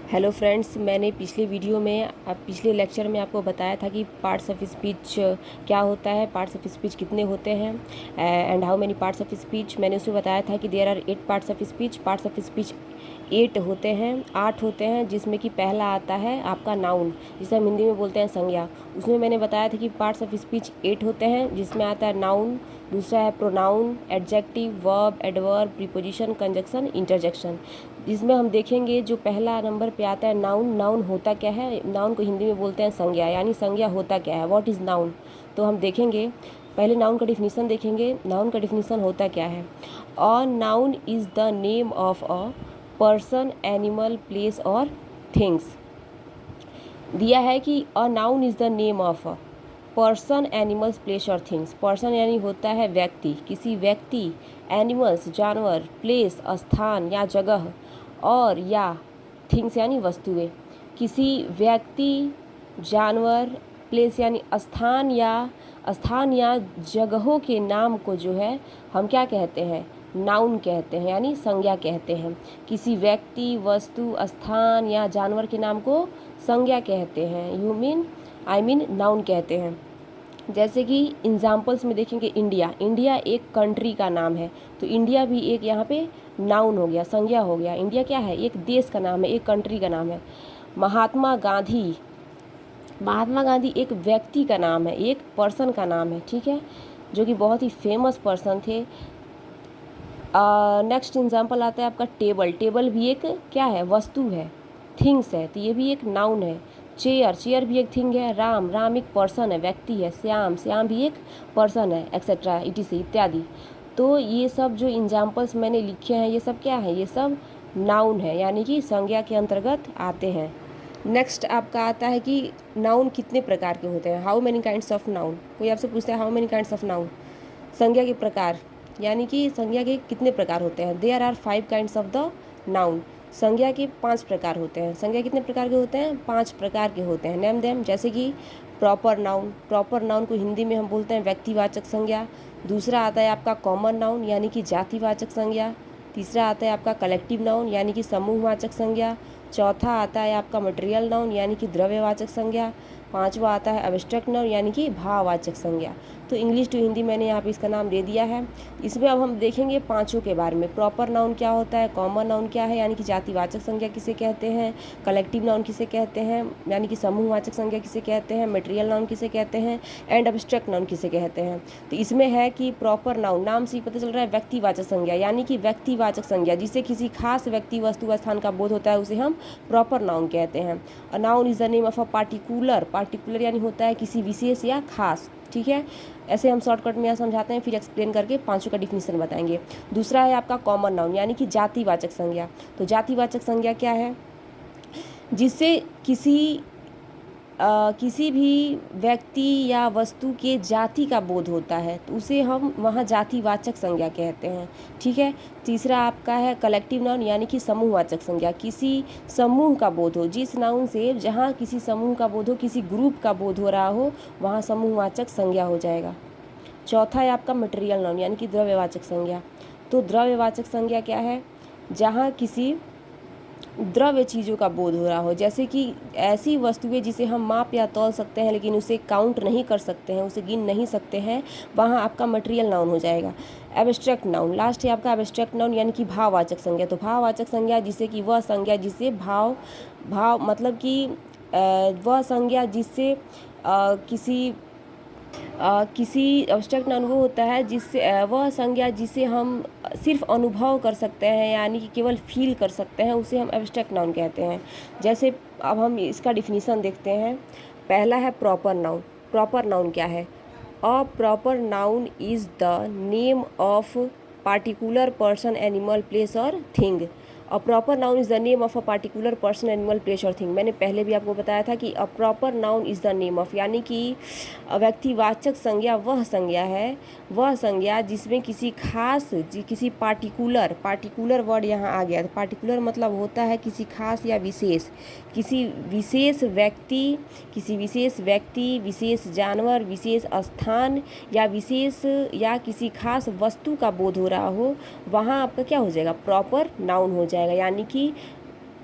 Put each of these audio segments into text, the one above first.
Hello friends, मैंने पिछले lecture में आपको बताया था कि पार्ट्स ऑफ स्पीच क्या होता है, पार्ट्स ऑफ स्पीच कितने होते हैं and how many parts of speech. मैंने उसमें बताया था कि there are 8 parts of speech 8 होते हैं, 8 होते हैं, जिसमें कि पहला आता है आपका नाउन, जिसे हम हिंदी में बोलते हैं संज्ञा। उसमें मैंने बताया था कि पार्ट्स ऑफ स्पीच 8 होते हैं, जिसमें आता है नाउन, दूसरा है pronoun, adjective, verb, adverb, preposition, conjunction, interjection. इसमें हम देखेंगे जो पहला नंबर पे आता है नाउन। नाउन होता क्या है? नाउन को हिंदी में बोलते हैं संज्ञा, यानी संज्ञा होता क्या है, व्हाट इज़ नाउन। तो हम देखेंगे, पहले नाउन का डिफिनीसन देखेंगे। नाउन का डिफिनीसन होता क्या है? A noun is the name of a person, animal, place और थिंग्स। दिया है कि a noun is the name of a person, animals, place और थिंग्स। पर्सन यानी होता है व्यक्ति, किसी व्यक्ति, एनिमल्स जानवर, प्लेस स्थान या जगह, और या थिंग्स यानी वस्तुएं। किसी व्यक्ति, जानवर, प्लेस यानी स्थान या जगहों के नाम को जो है हम क्या कहते हैं? नाउन कहते हैं, यानी संज्ञा कहते हैं। किसी व्यक्ति, वस्तु, स्थान या जानवर के नाम को संज्ञा कहते हैं, आई मीन नाउन कहते हैं। जैसे कि एग्जाम्पल्स में देखेंगे, इंडिया एक कंट्री का नाम है, तो इंडिया भी एक यहाँ पे नाउन हो गया, संज्ञा हो गया। इंडिया क्या है? एक देश का नाम है, एक कंट्री का नाम है। महात्मा गांधी एक व्यक्ति का नाम है, एक पर्सन का नाम है, ठीक है, जो कि बहुत ही फेमस पर्सन थे। नेक्स्ट एग्जाम्पल आता है आपका टेबल भी एक क्या है? वस्तु है, थिंग्स है, तो ये भी एक नाउन है। चेयर भी एक थिंग है। राम एक पर्सन है, व्यक्ति है। श्याम भी एक पर्सन है, एक्सेट्रा इत्यादि। तो ये सब जो एग्जाम्पल्स मैंने लिखे हैं, ये सब क्या है? ये सब नाउन है, यानी कि संज्ञा के अंतर्गत आते हैं। नेक्स्ट आपका आता है कि नाउन कितने प्रकार के होते हैं, how many kinds of noun. कोई आपसे पूछता है how many kinds of noun, संज्ञा के प्रकार, यानी कि संज्ञा के कितने प्रकार होते हैं। There are 5 kinds of the noun. संज्ञा के 5 प्रकार होते हैं। संज्ञा कितने प्रकार के होते हैं? 5 प्रकार के होते हैं। Name them. जैसे कि प्रॉपर नाउन को हिंदी में हम बोलते हैं व्यक्तिवाचक संज्ञा। दूसरा आता है आपका कॉमन नाउन, यानी कि जातिवाचक संज्ञा। तीसरा आता है आपका कलेक्टिव नाउन, यानी कि समूहवाचक संज्ञा। चौथा आता है आपका मटेरियल नाउन, यानी कि द्रव्यवाचक संज्ञा। पांचवा आता है एब्स्ट्रैक्ट नाउन, यानी कि भाववाचक संज्ञा। तो इंग्लिश टू हिंदी मैंने यहाँ पे इसका नाम दे दिया है। इसमें अब हम देखेंगे पांचों के बारे में। प्रॉपर नाउन क्या होता है, कॉमन नाउन क्या है, यानी कि जातिवाचक संज्ञा किसे कहते हैं, कलेक्टिव नाउन किसे कहते हैं, यानी कि समूहवाचक संज्ञा किसे कहते हैं, मटेरियल नाउन किसे कहते हैं, एंड एब्स्ट्रैक्ट नाउन किसे कहते हैं। तो इसमें है कि प्रॉपर नाउन, नाम से ही पता चल रहा है, व्यक्तिवाचक संज्ञा, यानी कि व्यक्तिवाचक संज्ञा जिसे किसी खास व्यक्ति, वस्तु, स्थान का बोध होता है, उसे हम प्रॉपर नाउन कहते हैं। A noun is the name of a particular यानी होता है किसी विशेष या खास, ठीक है। ऐसे हम शॉर्टकट में यहाँ समझाते हैं, फिर एक्सप्लेन करके पांचों का डिफिनीशन बताएंगे। दूसरा है आपका कॉमन नाउन, यानी कि जातिवाचक संज्ञा। तो जातिवाचक संज्ञा क्या है? जिससे किसी भी व्यक्ति या वस्तु के जाति का बोध होता है, तो उसे हम वहाँ जातिवाचक संज्ञा कहते हैं, ठीक है। तीसरा आपका है कलेक्टिव नाउन, यानी कि समूहवाचक संज्ञा, किसी समूह का बोध हो। जिस नाउन से जहाँ किसी समूह का बोध हो, किसी ग्रुप का बोध हो रहा हो, वहाँ समूहवाचक संज्ञा हो जाएगा। चौथा है आपका मटेरियल नाउन, यानी कि द्रव्यवाचक संज्ञा। तो द्रव्यवाचक संज्ञा क्या है? जहाँ किसी द्रव्य चीज़ों का बोध हो रहा हो, जैसे कि ऐसी वस्तुएं जिसे हम माप या तौल सकते हैं, लेकिन उसे काउंट नहीं कर सकते हैं, उसे गिन नहीं सकते हैं, वहाँ आपका मटेरियल नाउन हो जाएगा। एब्स्ट्रैक्ट नाउन, लास्ट है आपका एब्स्ट्रैक्ट नाउन, यानी कि भाववाचक संज्ञा। तो भाववाचक संज्ञा जिसे कि वह संज्ञा जिससे भाव मतलब कि वह संज्ञा जिससे किसी एब्स्ट्रैक्ट नाउन वो होता है जिससे वह संज्ञा जिसे हम सिर्फ अनुभव कर सकते हैं, यानी कि केवल फील कर सकते हैं, उसे हम एब्स्ट्रैक्ट नाउन कहते हैं। जैसे अब हम इसका डिफिनीसन देखते हैं। पहला है प्रॉपर नाउन। प्रॉपर नाउन क्या है? A proper noun is the name of particular person, animal, place और thing. A proper noun is the name of a particular person, animal, place और थिंग। मैंने पहले भी आपको बताया था कि a proper noun is the name of, यानी कि व्यक्तिवाचक संज्ञा वह संज्ञा है, वह संज्ञा जिसमें किसी खास किसी पार्टिकुलर वर्ड यहाँ आ गया। तो पार्टिकुलर मतलब होता है किसी खास या विशेष, किसी विशेष व्यक्ति, विशेष जानवर, विशेष स्थान या किसी खास वस्तु का बोध हो रहा हो, वहाँ आपका क्या हो जाएगा? प्रॉपर नाउन हो जाएगा, यानी कि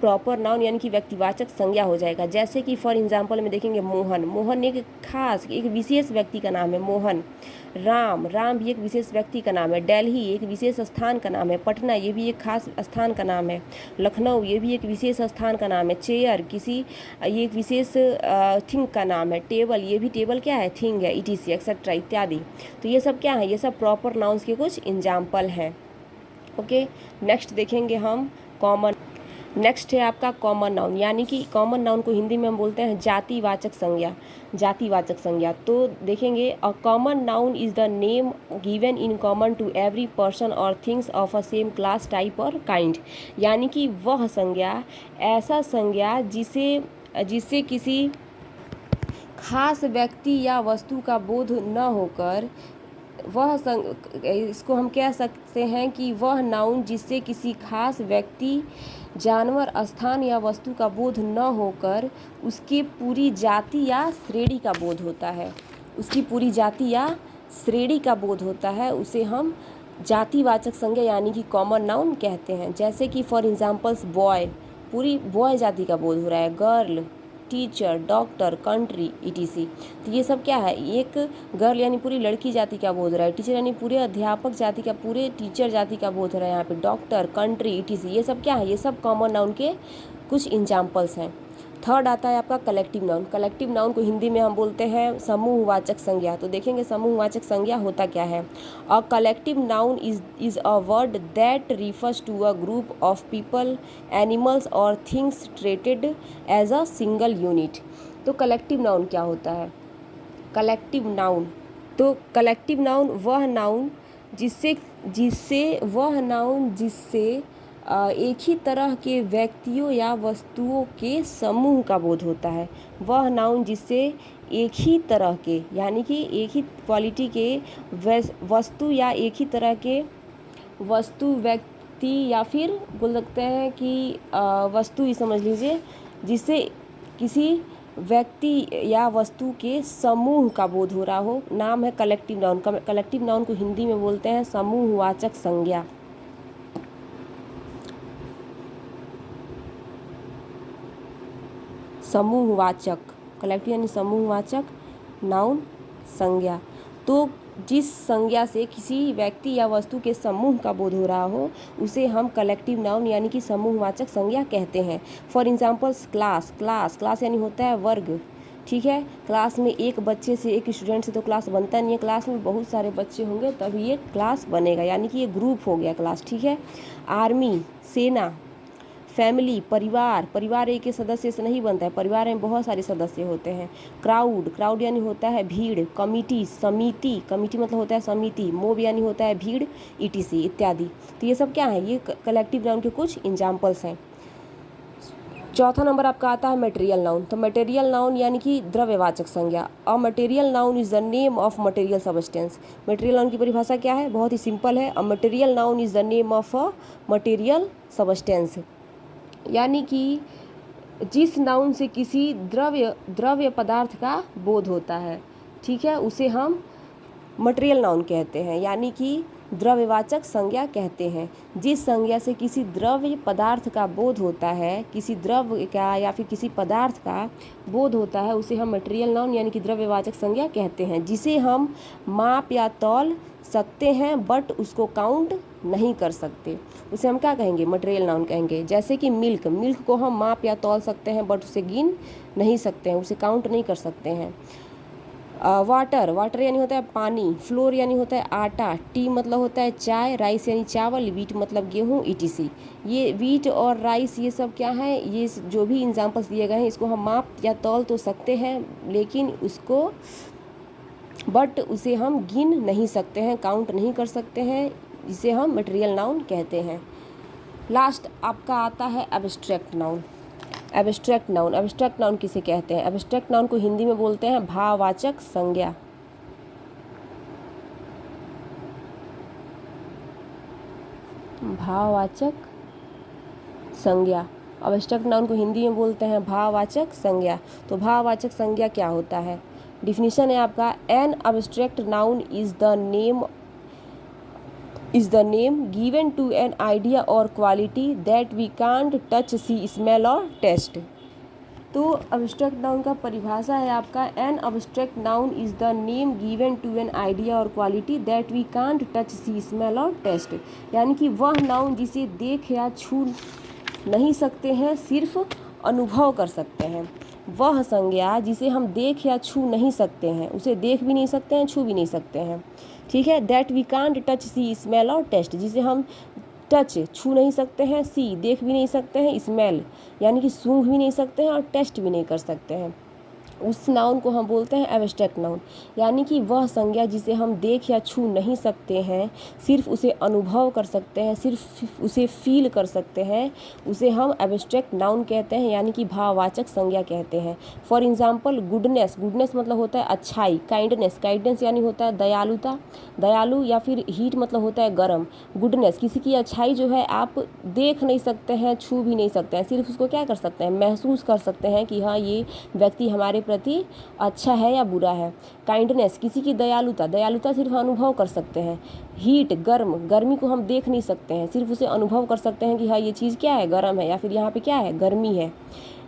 प्रॉपर नाउन यानी कि व्यक्तिवाचक संज्ञा हो जाएगा। जैसे कि फॉर एग्जांपल में देखेंगे मोहन, मोहन एक खास एक विशेष व्यक्ति का नाम है मोहन। राम, राम भी एक विशेष व्यक्ति का नाम है। दिल्ली एक विशेष स्थान का नाम है। पटना ये भी एक खास स्थान का नाम है। लखनऊ ये भी एक विशेष स्थान का नाम है। चेयर किसी ये एक विशेष थिंग का नाम है। टेबल ये भी टेबल क्या है, थिंग है, ETC एक्सेट्रा इत्यादि। तो ये सब क्या है, ये सब प्रॉपर नाउन्स के कुछ एग्जाम्पल हैं। ओके, नेक्स्ट देखेंगे हम कॉमन। नेक्स्ट है आपका कॉमन नाउन, यानी कि कॉमन नाउन को हिंदी में हम बोलते हैं जातिवाचक संज्ञा। जातिवाचक संज्ञा तो देखेंगे a common noun is the name given in common to every person और things of a same class type और काइंड। यानी कि वह संज्ञा, ऐसा संज्ञा जिसे किसी खास व्यक्ति या वस्तु का बोध न होकर इसको हम कह सकते हैं कि वह नाउन जिससे किसी खास व्यक्ति, जानवर, स्थान या वस्तु का बोध न होकर उसकी पूरी जाति या श्रेणी का बोध होता है, उसकी पूरी जाति या श्रेणी का बोध होता है, उसे हम जातिवाचक संज्ञा यानी कि कॉमन नाउन कहते हैं। जैसे कि फॉर एग्जांपल्स बॉय, पूरी बॉय जाति का बोध हो रहा है। Girl, teacher, doctor, country, ETC। तो ये सब क्या है, एक गर्ल यानी पूरी लड़की जाति का बोध हो रहा है। टीचर यानी पूरे अध्यापक जाति का, पूरे टीचर जाति का बोध हो रहा है यहाँ पे। डॉक्टर, कंट्री, ETC ये सब क्या है, ये सब कॉमन नाउन के कुछ एग्जाम्पल्स हैं। थर्ड आता है आपका कलेक्टिव नाउन। कलेक्टिव नाउन को हिंदी में हम बोलते हैं समूहवाचक संज्ञा। तो देखेंगे समूहवाचक संज्ञा होता क्या है। A collective noun is a word that refers to a group of people, animals और things treated as a single unit. तो कलेक्टिव नाउन क्या होता है। कलेक्टिव नाउन, तो कलेक्टिव नाउन वह नाउन जिससे एक ही तरह के व्यक्तियों या वस्तुओं के समूह का बोध होता है। वह नाउन जिससे एक ही तरह के यानी कि एक ही क्वालिटी के वस्तु या एक ही तरह के वस्तु, व्यक्ति या फिर बोल सकते हैं कि वस्तु ही समझ लीजिए, जिससे किसी व्यक्ति या वस्तु के समूह का बोध हो रहा हो, नाम है कलेक्टिव नाउन। कलेक्टिव नाउन को हिंदी में बोलते हैं समूहवाचक संज्ञा। समूहवाचक, कलेक्टिव यानी समूहवाचक नाउन संज्ञा। तो जिस संज्ञा से किसी व्यक्ति या वस्तु के समूह का बोध हो रहा हो उसे हम कलेक्टिव नाउन यानी कि समूहवाचक संज्ञा कहते हैं। फॉर एग्जांपल्स क्लास यानी होता है वर्ग, ठीक है। क्लास में एक बच्चे से, एक स्टूडेंट से तो क्लास बनता नहीं है, क्लास में बहुत सारे बच्चे होंगे तभी ये क्लास बनेगा, यानी कि ये ग्रुप हो गया क्लास, ठीक है। आर्मी, सेना, फैमिली, परिवार एक सदस्य से नहीं बनता है, परिवार में बहुत सारे सदस्य होते हैं। क्राउड यानी होता है भीड़। कमिटी, कमिटी मतलब होता है समिति। मोब यानी होता है भीड़, ETC इत्यादि। तो ये सब क्या है, ये कलेक्टिव नाउन के कुछ एग्जाम्पल्स हैं। चौथा नंबर आपका आता है मटेरियल नाउन। तो मटेरियल नाउन यानी कि द्रव्यवाचक संज्ञा। A material noun is the name of material substance. Material noun की परिभाषा क्या है, बहुत ही सिंपल है। A material noun is the name of a material substance, यानी कि जिस नाउन से किसी द्रव्य पदार्थ का बोध होता है, ठीक है, उसे हम मटेरियल नाउन कहते हैं, यानी कि द्रव्यवाचक संज्ञा कहते हैं। जिस संज्ञा से किसी द्रव्य पदार्थ का बोध होता है, किसी द्रव्य का या फिर किसी पदार्थ का बोध होता है, उसे हम मटेरियल नाउन यानी कि द्रव्यवाचक संज्ञा कहते हैं। जिसे हम माप या तौल सकते हैं बट उसको काउंट नहीं कर सकते, उसे हम क्या कहेंगे, मटेरियल नाउन कहेंगे। जैसे कि मिल्क को हम माप या तौल सकते हैं बट उसे गिन नहीं सकते हैं, उसे काउंट नहीं कर सकते हैं। वाटर यानी होता है पानी। फ्लोर यानी होता है आटा। टी मतलब होता है चाय। राइस यानी चावल। वीट मतलब गेहूँ, ETC। ये वीट और राइस ये सब क्या है, ये जो भी एग्जाम्पल्स दिए गए हैं इसको हम माप या तौल तो सकते हैं लेकिन बट उसे हम गिन नहीं सकते हैं, काउंट नहीं कर सकते हैं, इसे हम मटेरियल नाउन कहते हैं। लास्ट आपका आता है एब्स्ट्रैक्ट नाउन। एब्स्ट्रैक्ट नाउन किसे कहते हैं। एब्स्ट्रैक्ट नाउन को हिंदी में बोलते हैं भाववाचक संज्ञा। भाववाचक संज्ञा, एब्स्ट्रैक्ट नाउन को हिंदी में बोलते हैं भाववाचक संज्ञा। तो भाववाचक संज्ञा क्या होता है, डिफिनीशन है आपका, an abstract noun is the name is the name given to an idea और quality that we can't touch, see, smell और टेस्ट। तो अब्स्ट्रैक्ट नाउन का परिभाषा है आपका, an abstract noun is the name given to an idea और quality that we can't touch, see, smell और taste. यानी कि वह नाउन जिसे देख या छू नहीं सकते हैं, सिर्फ अनुभव कर सकते हैं। वह संज्ञा जिसे हम देख या छू नहीं सकते हैं, उसे देख भी नहीं सकते हैं, छू भी नहीं सकते हैं, ठीक है। That we can't touch, see, smell और टेस्ट, जिसे हम टच छू नहीं सकते हैं, सी देख भी नहीं सकते हैं, स्मेल यानी कि सूंघ भी नहीं सकते हैं और टेस्ट भी नहीं कर सकते हैं, उस नाउन को हम बोलते हैं एब्स्ट्रैक्ट नाउन। यानी कि वह संज्ञा जिसे हम देख या छू नहीं सकते हैं, सिर्फ उसे अनुभव कर सकते हैं, सिर्फ उसे फील कर सकते हैं, उसे हम एब्स्ट्रैक्ट नाउन कहते हैं, यानी कि भाववाचक संज्ञा कहते हैं। फॉर एग्जांपल गुडनेस, गुडनेस मतलब होता है अच्छाई, काइंडनेस, काइंडनेस यानी होता है दयालुता, दयालु, या फिर हीट मतलब होता है गर्म। गुडनेस, किसी की अच्छाई जो है आप देख नहीं सकते हैं, छू भी नहीं सकते हैं, सिर्फ उसको क्या कर सकते हैं, महसूस कर सकते हैं कि हाँ ये व्यक्ति हमारे प्रति अच्छा है या बुरा है। काइंडनेस, किसी की दयालुता, दयालुता सिर्फ अनुभव कर सकते हैं। हीट, गर्म, गर्मी को हम देख नहीं सकते हैं, सिर्फ उसे अनुभव कर सकते हैं कि हाँ ये चीज़ क्या है, गर्म है, या फिर यहाँ पे क्या है, गर्मी है।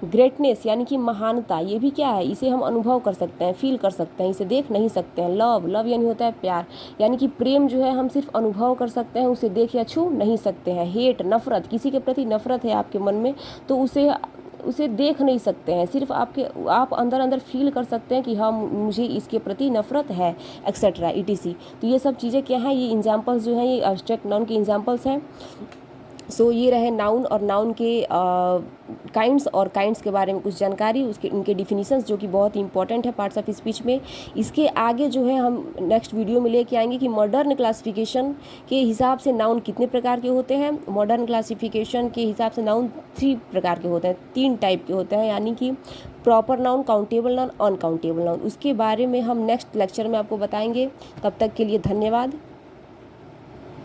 ग्रेटनेस यानी कि महानता, ये भी क्या है, इसे हम अनुभव कर सकते हैं, फील कर सकते हैं, इसे देख नहीं सकते हैं। लव, लव यानी होता है प्यार, यानी कि प्रेम जो है हम सिर्फ अनुभव कर सकते हैं, उसे देख या छू नहीं सकते हैं। हेट, नफरत, किसी के प्रति नफरत है आपके मन में तो उसे देख नहीं सकते हैं, सिर्फ आप अंदर अंदर फील कर सकते हैं कि हाँ मुझे इसके प्रति नफरत है, एक्सेट्रा इटीसी। तो ये सब चीज़ें क्या हैं, ये एग्जांपल्स जो हैं ये एब्स्ट्रैक्ट नाउन के एग्जांपल्स हैं। सो ये रहे नाउन और नाउन के काइंड्स और काइंड्स के बारे में कुछ जानकारी, उसके उनके डिफिनीशंस जो कि बहुत इंपॉर्टेंट है पार्ट्स ऑफ स्पीच में। इसके आगे जो है हम नेक्स्ट वीडियो में लेके आएंगे कि मॉडर्न क्लासिफिकेशन के हिसाब से नाउन कितने प्रकार के होते हैं। मॉडर्न क्लासिफिकेशन के हिसाब से नाउन 3 प्रकार के होते हैं, 3 टाइप के होते हैं, यानी कि proper noun, countable noun, uncountable noun. उसके बारे में हम नेक्स्ट लेक्चर में आपको बताएंगे। तब तक के लिए धन्यवाद।